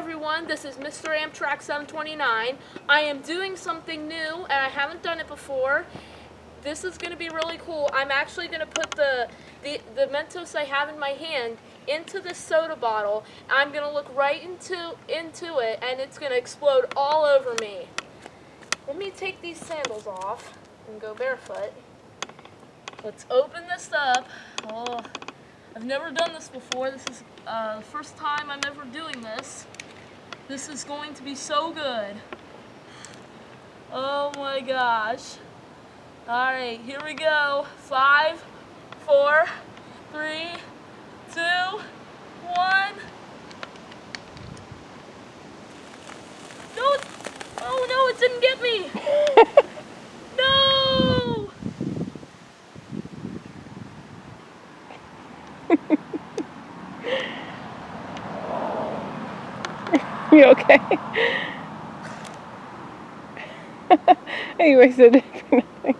everyone, this is Mr. Amtrak 729. I am doing something new and I haven't done it before. This is going to be really cool. I'm actually going to put the Mentos I have in my hand into this soda bottle. I'm going to look right into it and it's going to explode all over me. Let me take these sandals off and go barefoot. Let's open this up. Oh, I've never done this before. This is the first time I'm ever doing this. This is going to be so good. Oh my gosh. Alright, here we go. 5, 4, 3, 2, 1. No! Oh no, it didn't get me! No! You okay? You wasted it for nothing.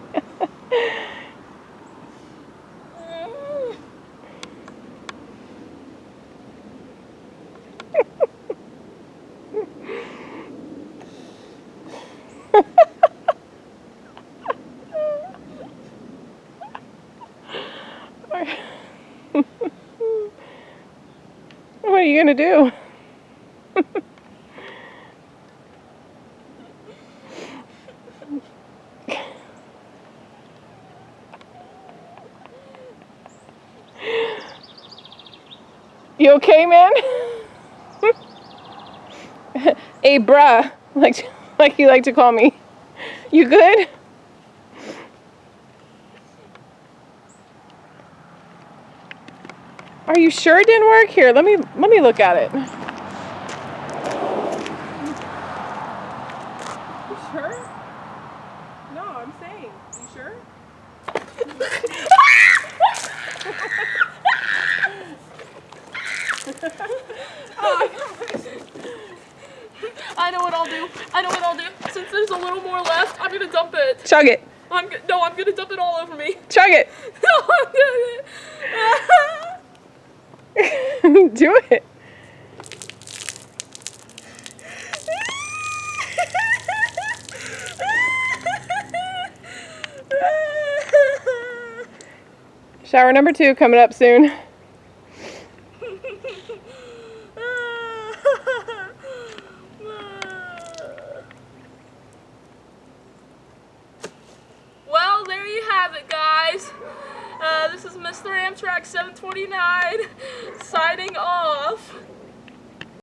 What are you gonna do? You okay, man? Hey, bruh, like you like to call me. You good? Are you sure it didn't work? Here, let me look at it. You sure? No, I'm saying, you sure? I know what I'll do. Since there's a little more left, I'm gonna dump it. Chug it. I'm gonna dump it all over me. Chug it. No, I'm gonna. Do it. Shower number 2 coming up soon. Well, there you have it, guys. This is Mr. Amtrak 729 signing off.